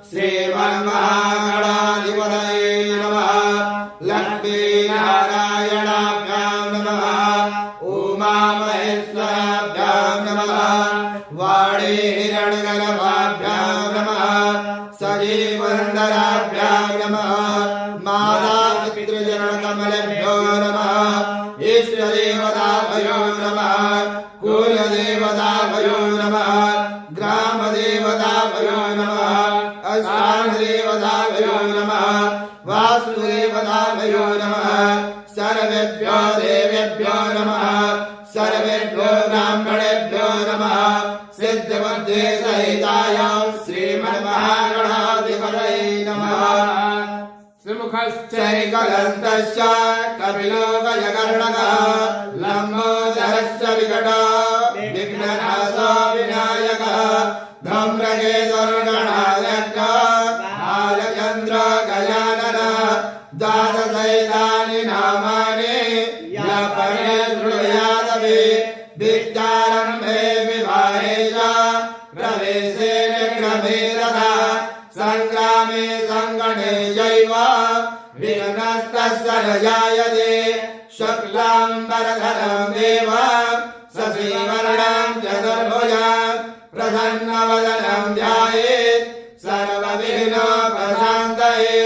श्रीमन्महागणाधिपतये नमः। लक्ष्मीनारायणाभ्यां नमः। उमामहेश्वराभ्यां नमः। वाणीहिरण्यगर्भाभ्यां नमः। सजीवन्दराभ्यां नमः। मातापितृचरणकमलेभ्यो नमः। इष्टदेवताभ्यो नमः। कुलदेवताभ्यो नमः। ग्रामदेवताभ्यो नमः। स्थानदेवताभ्यो नमः। वास्तुदेवताभ्यो नमः। सर्वेभ्यो देवेभ्यो नमः। सर्वेभ्यो ब्राह्मणेभ्यो नमः। सिद्धबुद्धि सहिताय श्रीमन्महागणाधिपतये नमः। श्रीमुखश्चैकदन्तश्च कपिलो गजकर्णकः लम्बोदरश्च विकटो विघ्ननाशो विनायकः धूम्रकेतुर्गणाध्यक्षः बालचन्द्रो गजाननः। द्वादशैतानि नामानि यः शृणुयादपि विद्यारम्भे विवाहे च प्रवेशे निग्रहे तथा संग्रामे संगणे चैव विघ्नस्तस्य न जायते। शुक्लाम्बरधरं देवं शशिवर्णं चतुर्भुजं प्रसन्नवदनं ध्यायेत् सर्वविघ्नोपशान्तये।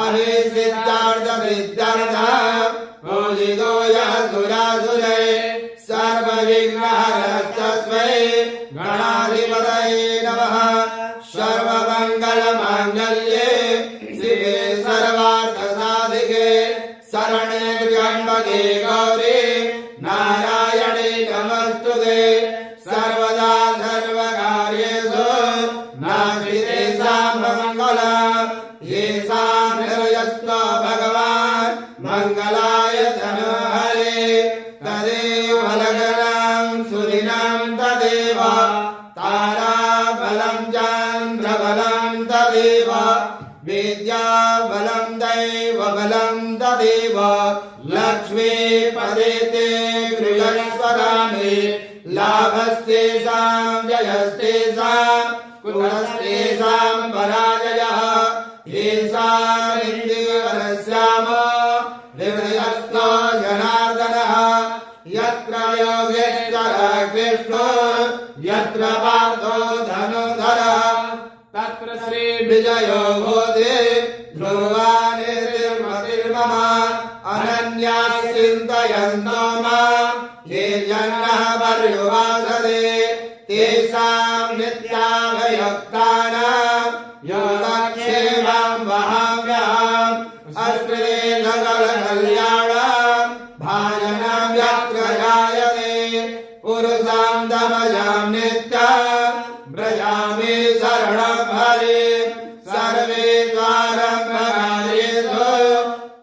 अभिसिद्धार्थसिद्ध्यर्थं पूजितो यः सुरासुरैः सर्वविघ्नहरस्तस्मै गणाधिपतये नमः। सर्वमङ्गलमाङ्गल्ये शिवे सर्वार्थसाधिके शरण्ये त्र्यम्बके गौरी नारायणे नमस्तुते। सर्वदा सर्वकार्येषु नास्ति मङ्गलम्। येषां हृदयस्थो भगवान् मङ्गलाय तनोहरे तदेव लग्नं सुदिनं तदेव ताराबलं चन्द्रबलं तदेव विद्याबलं दैवबलं तदेव। लक्ष्मीपदेते गृहस्वरामि लाभस्तेषां जयस्तेषां कुलस्तेषां पराजयः। येषां इन्द्रियवरस्यामो हृदयस्थो जनार्दनः। यत्र योगेश्वरः कृष्णो यत्र पार्थो धनुर्धरः तत्र श्रीविजयो भूते ध्रुवानिर्मतिर्मम। अनन्याः चिन्तयन्तो मां ये जनाः पर्युपासते तेषां नित्याभयुक्तानां योगक्षेमं वहाम्यहम्। अस्मृते सकलकल्याणं भाजनं यत्र जायते पुरुषां तमजां नित्यं व्रजामि शरणं हरिं। सर्वेश्वरं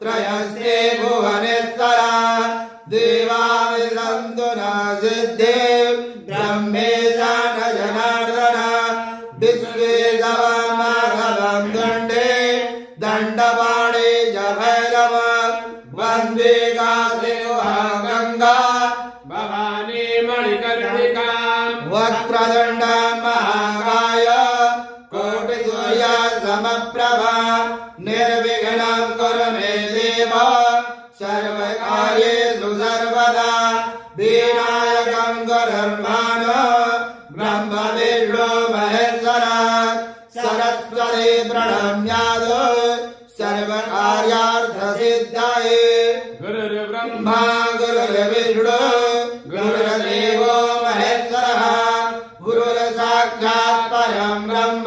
त्रयस्ते भुवनेश्वरः देवाविसन्तु न सिद्धिं ब्रह्मेशा न जनार्दन। विश्वेशवमाघवं दण्डे दण्डपाणे च भैरव वन्दे काशिका गङ्गा भवानी मणिकर्णिकां। वक्रतुण्डं महाकाय कोटिसूर्यसमप्रभा निर्विघ्नं कुरु मे देव सर्वकार्येषु सर्वदा। विनायकं गुरुर्भानो ब्रह्म विष्णु महेश्वरः सरस्वती प्रणम्यादो सर्वकार्यार्थसिद्धये। गुरुर्ब्रह्मा गुरुर्विष्णु गुरुर्देवो महेश्वरः गुरुर्साक्षात् परं ब्रह्म